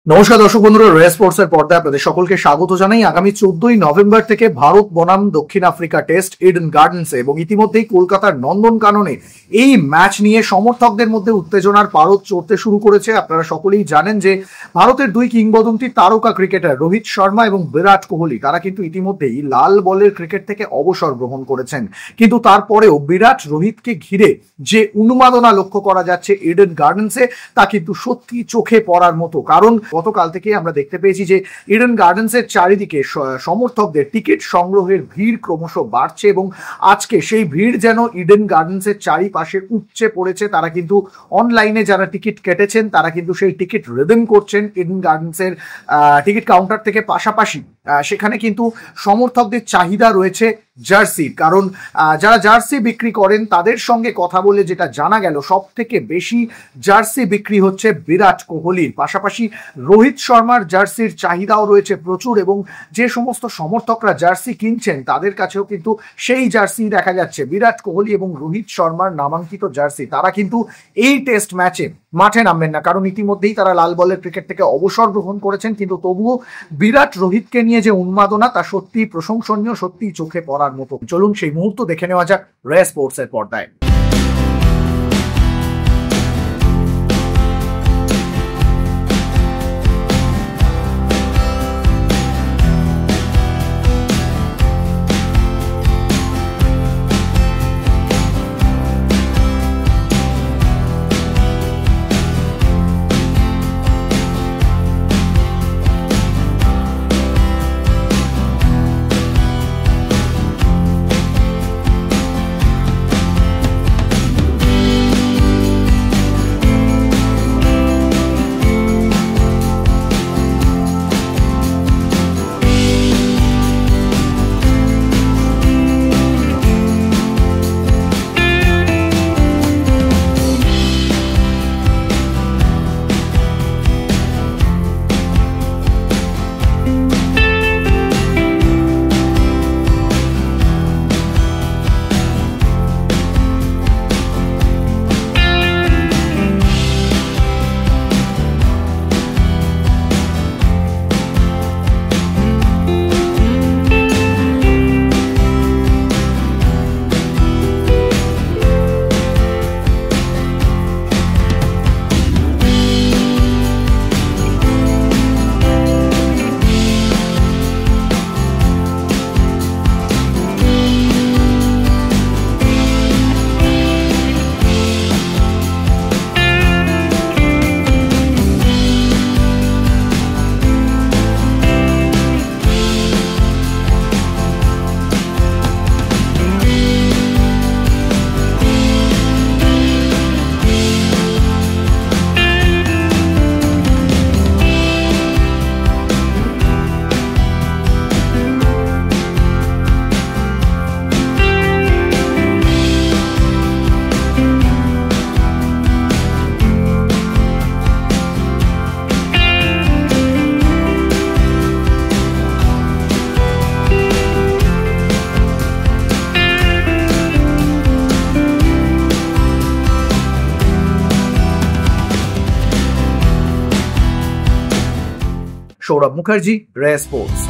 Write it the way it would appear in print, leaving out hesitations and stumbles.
নমস্কার দর্শক বন্ধুরা, রে স্পোর্টস এর পর্দায় আপনাদের সকলকে স্বাগত জানাই। আগামী 14ই নভেম্বর থেকে ভারত বনাম দক্ষিণ আফ্রিকা টেস্ট ইডেন গার্ডেন্সে এবং ইতিমধ্যেই কলকাতার নন্দনকাননে এই ম্যাচ নিয়ে সমর্থকদের মধ্যে উত্তেজনার পারদ চড়তে শুরু করেছে। আপনারা সকলেই জানেন যে ভারতের দুই কিংবদন্তি তারকা ক্রিকেটার রোহিত শর্মা এবং বিরাট কোহলি তারা কিন্তু ইতিমধ্যেই লাল বলের ক্রিকেট থেকে অবসর গ্রহণ করেছেন, কিন্তু তারপরেও বিরাট রোহিতকে ঘিরে যে উন্মাদনা লক্ষ্য করা যাচ্ছে ইডেন গার্ডেন্সে তা কিন্তু সত্যি চোখে পড়ার মতো। কারণ গতকাল থেকে আমরা দেখতে পেয়েছি যে ইডেন গার্ডেন্সের চারিদিকে সমর্থকদের টিকিট সংগ্রহের ভিড় ক্রমশ বাড়ছে এবং আজকে সেই ভিড় যেন ইডেন গার্ডেন্সের চারিপাশে উপচে পড়েছে। তারা কিন্তু অনলাইনে যারা টিকিট কেটেছেন তারা কিন্তু সেই টিকিট রিডিম করছেন ইডেন গার্ডেন্সের টিকিট কাউন্টার থেকে। পাশাপাশি সেখানে কিন্তু সমর্থকদের চাহিদা রয়েছে জার্সি, কারণ যারা জার্সি বিক্রি করেন তাদের সঙ্গে কথা বলে যেটা জানা গেল সব থেকে বেশি জার্সি বিক্রি হচ্ছে বিরাট কোহলির। পাশাপাশি রোহিত শর্মার জার্সির চাহিদাও রয়েছে প্রচুর এবং যে সমস্ত সমর্থকরা জার্সি কিনছেন তাদের কাছেও কিন্তু সেই জার্সি দেখা যাচ্ছে। বিরাট কোহলি এবং রোহিত শর্মার নামাঙ্কিত জার্সি তারা কিন্তু এই টেস্ট ম্যাচে মাঠে নামবেন না, কারণ ইতিমধ্যেই তারা লাল বলের ক্রিকেট থেকে অবসর গ্রহণ করেছেন। কিন্তু তবুও বিরাট রোহিতকে নিয়ে যে উন্মাদনা তা সত্যি প্রশংসনীয়, সত্যি চোখে পড়ার মতো। চলুন সেই মুহূর্ত দেখে নেওয়া যাক রে স্পোর্টস এর পর্দায়। সৌরভ মুখার্জি, রে স্পোর্টস।